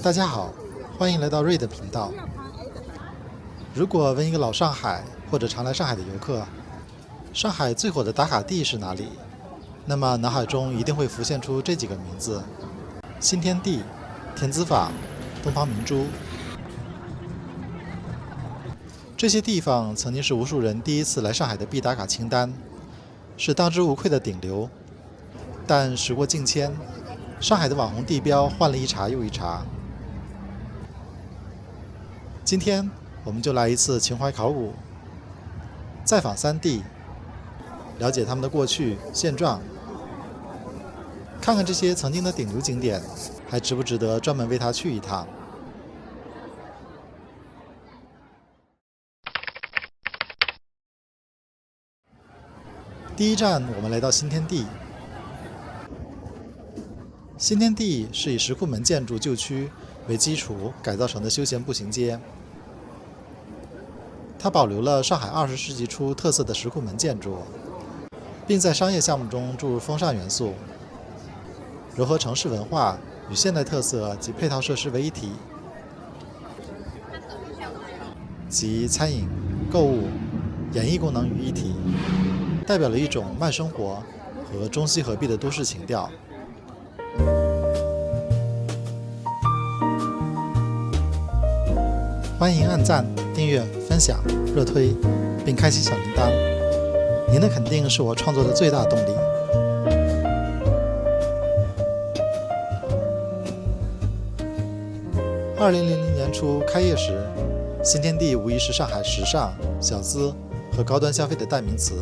大家好，欢迎来到瑞的频道。如果问一个老上海或者常来上海的游客，上海最火的打卡地是哪里？那么脑海中一定会浮现出这几个名字：新天地、田子坊、东方明珠。这些地方曾经是无数人第一次来上海的必打卡清单，是当之无愧的顶流。但时过境迁，上海的网红地标换了一茬又一茬。今天我们就来一次情怀考古，再访三地，了解他们的过去现状，看看这些曾经的顶流景点还值不值得专门为它去一趟。第一站，我们来到新天地。新天地是以石库门建筑旧区为基础改造成的休闲步行街，它保留了上海20世纪初特色的石库门建筑，并在商业项目中注入风尚元素，糅合城市文化与现代特色及配套设施为一体，集餐饮、购物、演艺功能于一体，代表了一种慢生活和中西合璧的都市情调。欢迎按赞、订阅、分享、热推，并开启小铃铛。您的肯定是我创作的最大动力。2000年初开业时，新天地无疑是上海时尚、小资和高端消费的代名词。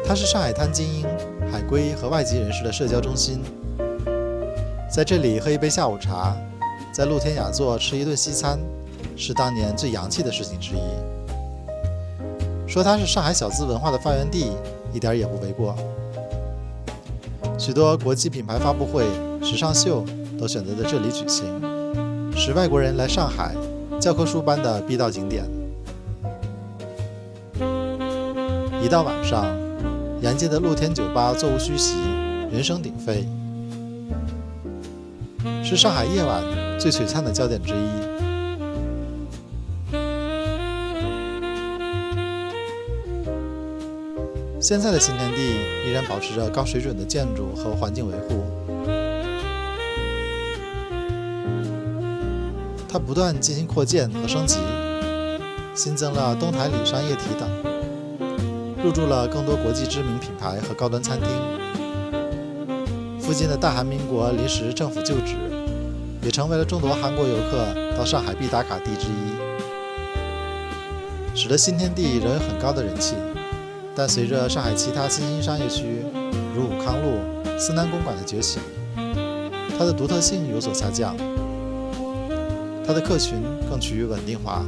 它是上海滩精英、海归和外籍人士的社交中心。在这里喝一杯下午茶，在露天雅座吃一顿西餐，是当年最洋气的事情之一。说它是上海小资文化的发源地，一点也不为过。许多国际品牌发布会、时尚秀都选择在这里举行，是外国人来上海教科书般的必到景点。一到晚上，沿街的露天酒吧座无虚席，人声鼎沸，是上海夜晚最璀璨的焦点之一。现在的新天地依然保持着高水准的建筑和环境维护，它不断进行扩建和升级，新增了东台里商业体等，入驻了更多国际知名品牌和高端餐厅。附近的大韩民国临时政府旧址也成为了众多韩国游客到上海必打卡地之一，使得新天地仍有很高的人气。但随着上海其他新兴商业区如武康路、思南公馆的崛起，它的独特性有所下降，它的客群更趋于稳定化，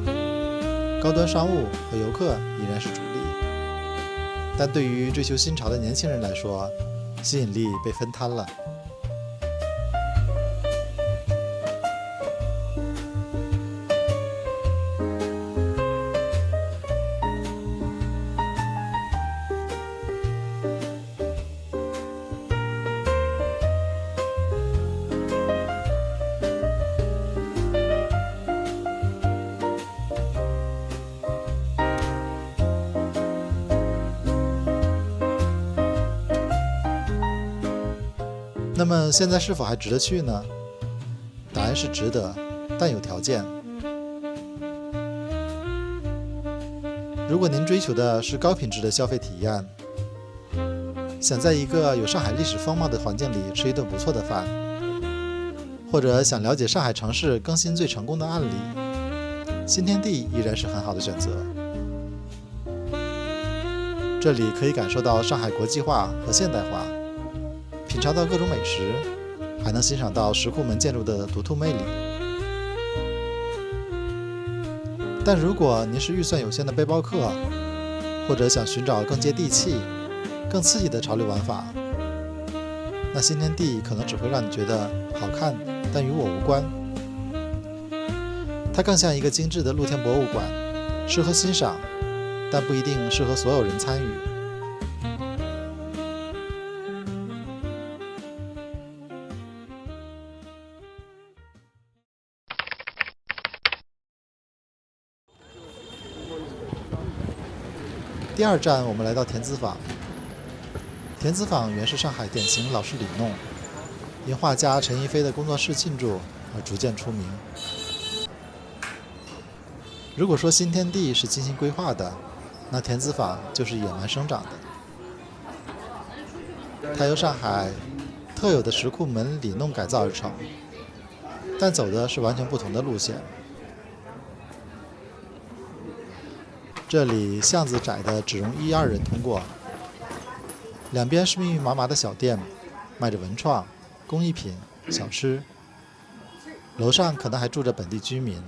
高端商务和游客依然是主力，但对于追求新潮的年轻人来说，吸引力被分摊了。那么现在是否还值得去呢？答案是值得，但有条件。如果您追求的是高品质的消费体验，想在一个有上海历史风貌的环境里吃一顿不错的饭，或者想了解上海城市更新最成功的案例，新天地依然是很好的选择。这里可以感受到上海国际化和现代化，品尝到各种美食，还能欣赏到石库门建筑的独特魅力。但如果您是预算有限的背包客，或者想寻找更接地气、更刺激的潮流玩法，那新天地可能只会让你觉得好看，但与我无关。它更像一个精致的露天博物馆，适合欣赏，但不一定适合所有人参与。第二站，我们来到田子坊。田子坊原是上海典型老式里弄，因画家陈逸飞的工作室进驻而逐渐出名。如果说新天地是精心规划的，那田子坊就是野蛮生长的。它由上海特有的石库门里弄改造而成，但走的是完全不同的路线。这里巷子窄的只容1、2人通过，两边是密密麻麻的小店，卖着文创、工艺品、小吃。楼上可能还住着本地居民。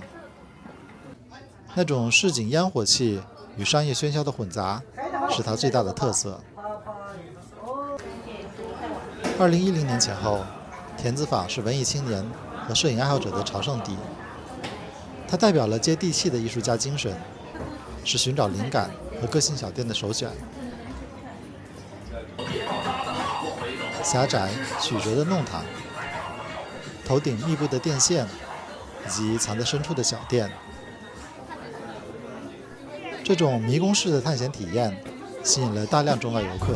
那种市井烟火气与商业喧嚣的混杂，是它最大的特色。2010年前后，田子坊是文艺青年和摄影爱好者的朝圣地。它代表了接地气的艺术家精神，是寻找灵感和个性小店的首选。狭窄曲折的弄堂，头顶密布的电线，以及藏在深处的小店，这种迷宫式的探险体验吸引了大量中外游客。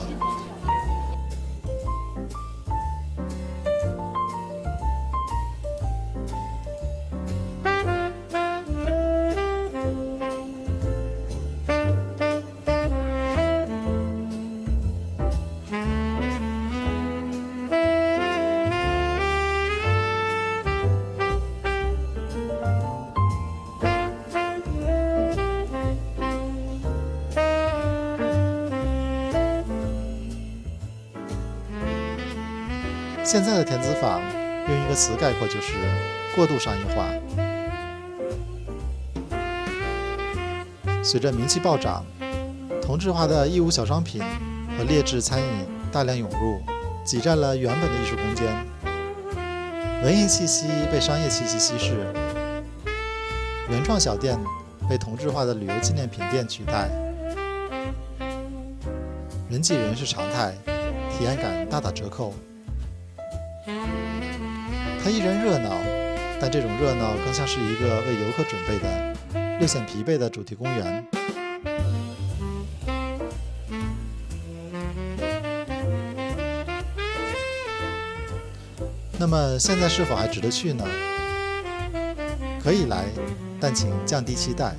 现在的田子坊用一个词概括，就是过度商业化。随着名气暴涨，同质化的义乌小商品和劣质餐饮大量涌入，挤占了原本的艺术空间。文艺气息被商业气息稀释，原创小店被同质化的旅游纪念品店取代。人挤人是常态，体验感大打折扣。它依然热闹，但这种热闹更像是一个为游客准备的、略显疲惫的主题公园。那么现在是否还值得去呢？可以来，但请降低期待。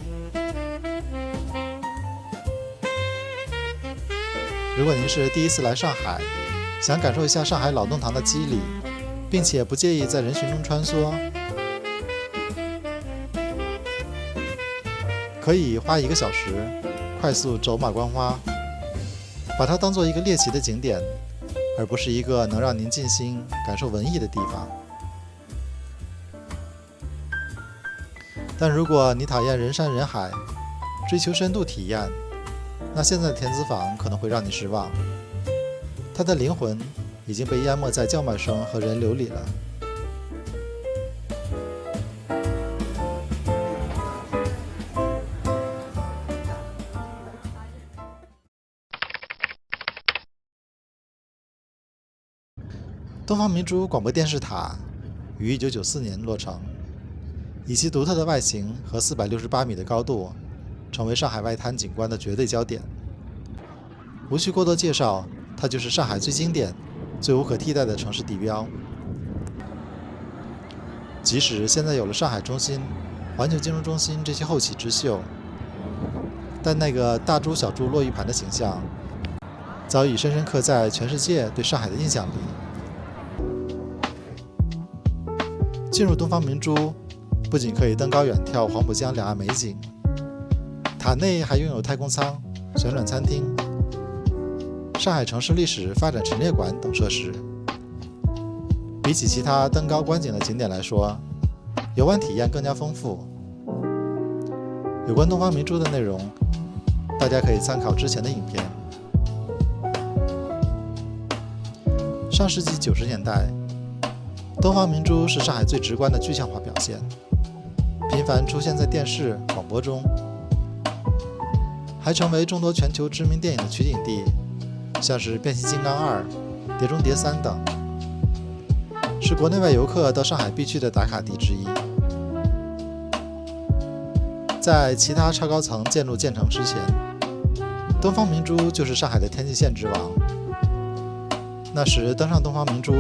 如果您是第一次来上海，想感受一下上海老弄堂的肌理，并且不介意在人群中穿梭，可以花1个小时快速走马观花，把它当做一个猎奇的景点，而不是一个能让您静心感受文艺的地方。但如果你讨厌人山人海，追求深度体验，那现在的田子坊可能会让你失望。它的灵魂已经被淹没在叫卖声和人流里了。东方明珠广播电视塔于1994年落成，以其独特的外形和468米的高度，成为上海外滩景观的绝对焦点。无需过多介绍，它就是上海最经典、最无可替代的城市地标。即使现在有了上海中心、环球金融中心这些后起之秀，但那个大猪小猪落玉盘的形象，早已深深刻在全世界对上海的印象里。进入东方明珠，不仅可以登高远眺黄浦江两岸美景，塔内还拥有太空舱、旋转餐厅、上海城市历史发展陈列馆等设施。比起其他登高观景的景点来说，游玩体验更加丰富。有关东方明珠的内容，大家可以参考之前的影片。上世纪90年代，东方明珠是上海最直观的具象化表现，频繁出现在电视、广播中，还成为众多全球知名电影的取景地，像是《变形金刚2》《碟中谍3》等，是国内外游客到上海必去的打卡地之一。在其他超高层建筑建成之前，东方明珠就是上海的天际线之王。那时登上东方明珠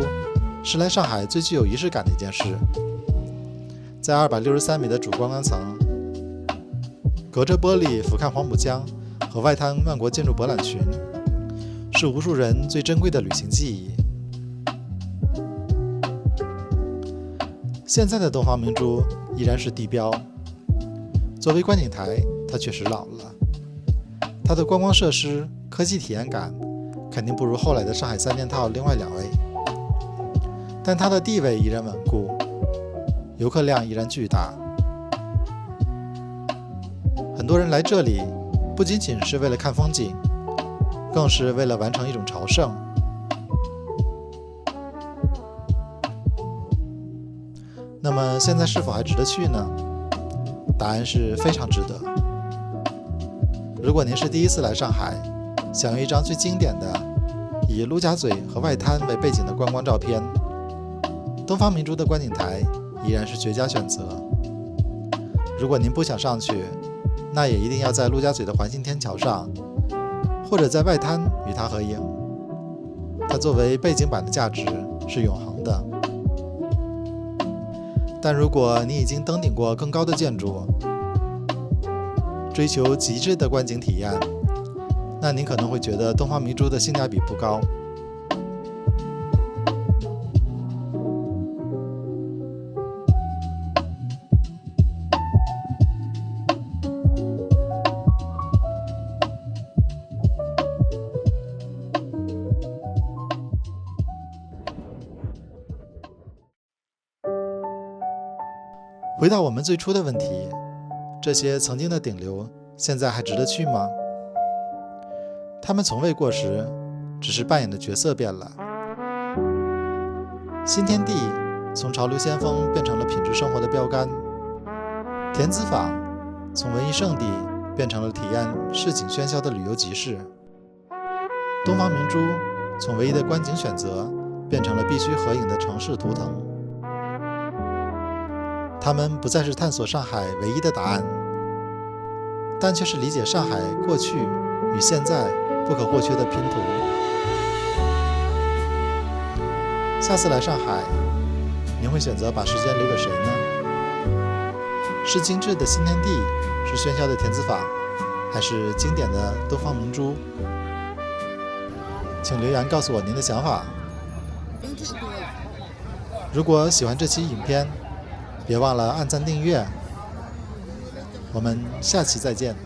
是来上海最具有仪式感的一件事。在263米的主观光层，隔着玻璃俯瞰黄浦江和外滩万国建筑博览群，是无数人最珍贵的旅行记忆。现在的东方明珠依然是地标，作为观景台，它确实老了。它的观光设施、科技体验感肯定不如后来的上海三件套另外两位，但它的地位依然稳固，游客量依然巨大。很多人来这里不仅仅是为了看风景，更是为了完成一种朝圣。那么现在是否还值得去呢？答案是非常值得。如果您是第一次来上海，想要一张最经典的以陆家嘴和外滩为背景的观光照片，东方明珠的观景台依然是绝佳选择。如果您不想上去，那也一定要在陆家嘴的环形天桥上，或者在外滩与它合影。它作为背景板的价值是永恒的。但如果你已经登顶过更高的建筑，追求极致的观景体验，那您可能会觉得东方明珠的性价比不高。回到我们最初的问题，这些曾经的顶流现在还值得去吗？他们从未过时，只是扮演的角色变了。新天地从潮流先锋变成了品质生活的标杆，田子坊从文艺圣地变成了体验市井喧嚣的旅游集市，东方明珠从唯一的观景选择变成了必须合影的城市图腾。他们不再是探索上海唯一的答案，但却是理解上海过去与现在不可或缺的拼图。下次来上海，您会选择把时间留给谁呢？是精致的新天地，是喧嚣的田子坊，还是经典的东方明珠？请留言告诉我您的想法。如果喜欢这期影片，别忘了按赞订阅。我们下期再见。